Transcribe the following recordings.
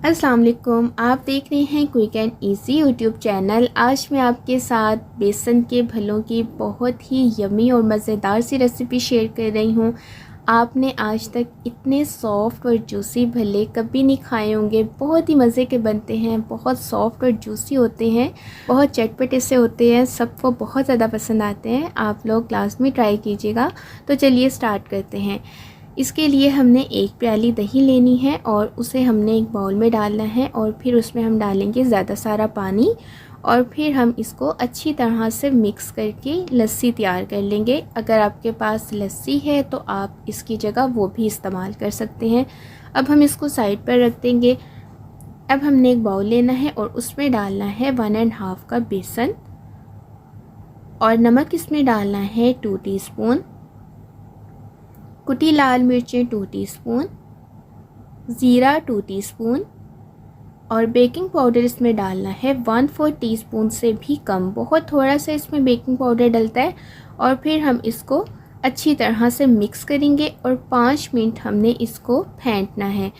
अस्सलाम वालेकुम। आप देख रहे हैं quick and easy YouTube channel. आज मैं आपके साथ बेसन के भलों की बहुत ही यमी और मज़ेदार सी रेसिपी शेयर कर रही हूँ। आपने आज तक इतने सॉफ़्ट और जूसी भले कभी नहीं खाए होंगे। बहुत ही मज़े के बनते हैं, बहुत सॉफ़्ट और जूसी होते हैं, बहुत चटपटे से होते हैं, सबको बहुत ज़्यादा पसंद आते हैं। आप लोग लाजमी ट्राई कीजिएगा। तो चलिए स्टार्ट करते हैं। इसके लिए हमने एक प्याली दही लेनी है और उसे हमने एक बाउल में डालना है और फिर उसमें हम डालेंगे ज़्यादा सारा पानी और फिर हम इसको अच्छी तरह से मिक्स करके लस्सी तैयार कर लेंगे। अगर आपके पास लस्सी है तो आप इसकी जगह वो भी इस्तेमाल कर सकते हैं। अब हम इसको साइड पर रख देंगे। अब हमने एक बाउल लेना है और उसमें डालना है 1.5 कप बेसन और नमक इसमें डालना है 2 टीस्पून, कुटी लाल मिर्चें 2 टीस्पून, ज़ीरा 2 टीस्पून और बेकिंग पाउडर इसमें डालना है 1/4 टीस्पून से भी कम। बहुत थोड़ा सा इसमें बेकिंग पाउडर डलता है और फिर हम इसको अच्छी तरह से मिक्स करेंगे और 5 मिनट हमने इसको फेंटना है।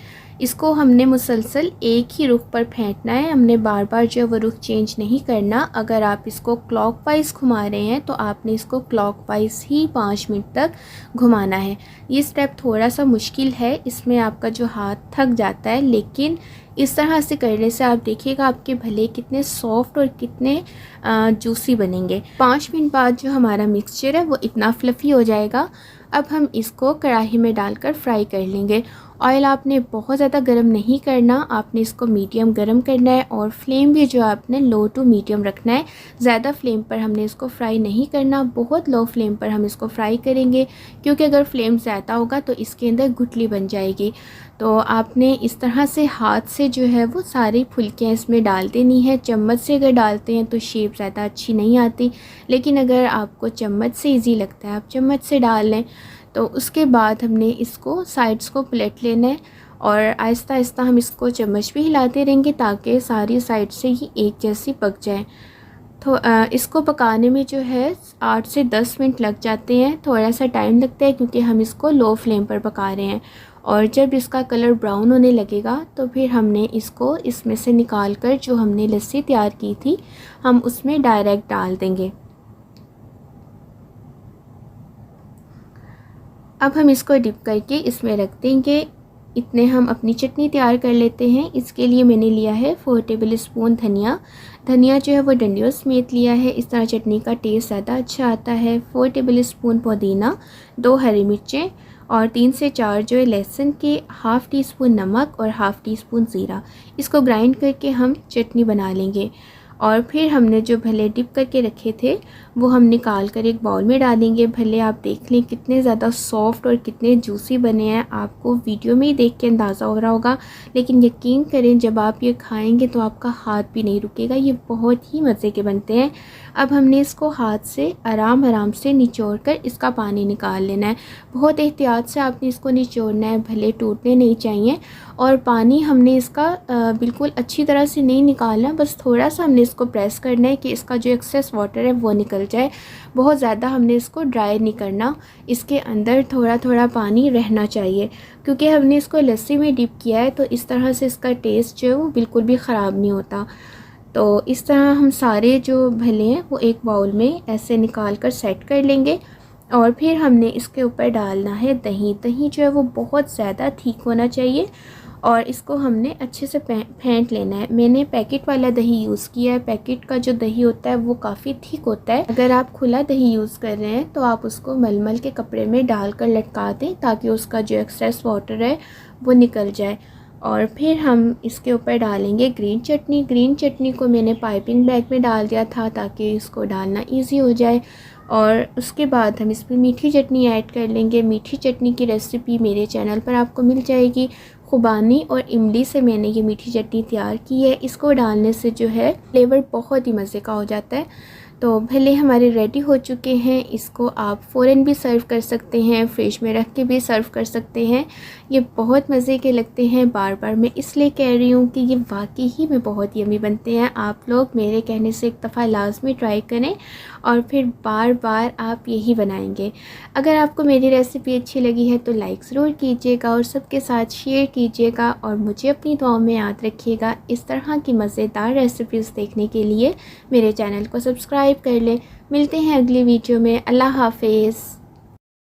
इसको हमने मुसलसल एक ही रुख पर फेंटना है, हमने बार बार जो वो रुख चेंज नहीं करना। अगर आप इसको क्लॉकवाइज घुमा रहे हैं तो आपने इसको क्लॉकवाइज ही 5 मिनट तक घुमाना है। ये स्टेप थोड़ा सा मुश्किल है, इसमें आपका जो हाथ थक जाता है, लेकिन इस तरह से करने से आप देखिएगा आपके भले कितने सॉफ्ट और कितने जूसी बनेंगे। 5 मिनट बाद जो हमारा मिक्सचर है वो इतना फ्लफ़ी हो जाएगा। अब हम इसको कढ़ाई में डालकर फ्राई कर लेंगे। ऑयल आपने बहुत ज़्यादा गर्म नहीं करना, आपने इसको मीडियम गर्म करना है और फ्लेम भी जो आपने लो टू मीडियम रखना है। ज़्यादा फ्लेम पर हमने इसको फ्राई नहीं करना, बहुत लो फ्लेम पर हम इसको फ्राई करेंगे, क्योंकि अगर फ्लेम ज़्यादा होगा तो इसके अंदर गुठली बन जाएगी। तो आपने इस तरह से हाथ से जो है वो सारी फुल्कियाँ इसमें डाल देनी है। चम्मच से अगर डालते हैं तो शेप ज़्यादा अच्छी नहीं आती, लेकिन अगर आपको चम्मच से इजी लगता है आप चम्मच से डाल लें। तो उसके बाद हमने इसको साइड्स को पलट लेना है और आहिस्ता आहिस्ता हम इसको चम्मच भी हिलाते रहेंगे ताकि सारी साइड से ही एक जैसी पक जाए। तो इसको पकाने में जो है 8 से 10 मिनट लग जाते हैं। थोड़ा सा टाइम लगता है क्योंकि हम इसको लो फ्लेम पर पका रहे हैं और जब इसका कलर ब्राउन होने लगेगा तो फिर हमने इसको इसमें से निकाल कर जो हमने लस्सी तैयार की थी हम उसमें डायरेक्ट डाल देंगे। अब हम इसको डिप करके इसमें रख देंगे। इतने हम अपनी चटनी तैयार कर लेते हैं। इसके लिए मैंने लिया है 4 टेबल स्पून धनिया जो है वो डंडियों समेत लिया है, इस तरह चटनी का टेस्ट ज़्यादा अच्छा आता है। 4 टेबल स्पून पुदीना, 2 हरी मिर्चें और 3 से 4 जो है लहसुन के, हाफ़ टी स्पून नमक और हाफ़ टी स्पून ज़ीरा। इसको ग्राइंड करके हम चटनी बना लेंगे और फिर हमने जो भले डिप करके रखे थे वो हम निकाल कर एक बाउल में डालेंगे। भले आप देख लें कितने ज़्यादा सॉफ्ट और कितने जूसी बने हैं, आपको वीडियो में ही देख के अंदाज़ा हो रहा होगा, लेकिन यकीन करें जब आप ये खाएंगे तो आपका हाथ भी नहीं रुकेगा। ये बहुत ही मज़े के बनते हैं। अब हमने इसको हाथ से आराम आराम से निचोड़ कर इसका पानी निकाल लेना है। बहुत एहतियात से आपने इसको निचोड़ना है, भले टूटने नहीं चाहिए। और पानी हमने इसका बिल्कुल अच्छी तरह से नहीं निकालना, बस थोड़ा सा हमने इसको प्रेस करना है कि इसका जो एक्सेस वाटर है वो निकल जाए। बहुत ज़्यादा हमने इसको ड्राई नहीं करना, इसके अंदर थोड़ा थोड़ा पानी रहना चाहिए, क्योंकि हमने इसको लस्सी में डिप किया है तो इस तरह से इसका टेस्ट जो है वो बिल्कुल भी ख़राब नहीं होता। तो इस तरह हम सारे जो भले हैं वो एक बाउल में ऐसे निकाल कर सेट कर लेंगे और फिर हमने इसके ऊपर डालना है दही। दही जो है वो बहुत ज़्यादा ठीक होना चाहिए और इसको हमने अच्छे से फेंट लेना है। मैंने पैकेट वाला दही यूज़ किया है। पैकेट का जो दही होता है वो काफ़ी थिक होता है। अगर आप खुला दही यूज़ कर रहे हैं तो आप उसको मलमल के कपड़े में डालकर लटका दें ताकि उसका जो एक्सेस वाटर है वो निकल जाए। और फिर हम इसके ऊपर डालेंगे ग्रीन चटनी। ग्रीन चटनी को मैंने पाइपिंग बैग में डाल दिया था ताकि इसको डालना ईजी हो जाए। और उसके बाद हम इसमें मीठी चटनी ऐड कर लेंगे। मीठी चटनी की रेसिपी मेरे चैनल पर आपको मिल जाएगी। खुबानी और इमली से मैंने ये मीठी चटनी तैयार की है। इसको डालने से जो है फ्लेवर बहुत ही मज़े का हो जाता है। तो भले हमारे रेडी हो चुके हैं, इसको आप फ़ौरन भी सर्व कर सकते हैं, फ्रिज में रख के भी सर्व कर सकते हैं। ये बहुत मज़े के लगते हैं। बार बार मैं इसलिए कह रही हूँ कि ये वाकई ही में बहुत यमी बनते हैं। आप लोग मेरे कहने से एक दफ़ा लाजमी ट्राई करें और फिर बार बार आप यही बनाएंगे। अगर आपको मेरी रेसिपी अच्छी लगी है तो लाइक ज़रूर कीजिएगा और सबके साथ शेयर कीजिएगा और मुझे अपनी दुआओं में याद रखिएगा। इस तरह की मज़ेदार रेसिपीज़ देखने के लिए मेरे चैनल को सब्सक्राइब कर लें। मिलते हैं अगली वीडियो में। अल्लाह हाफ़िज़।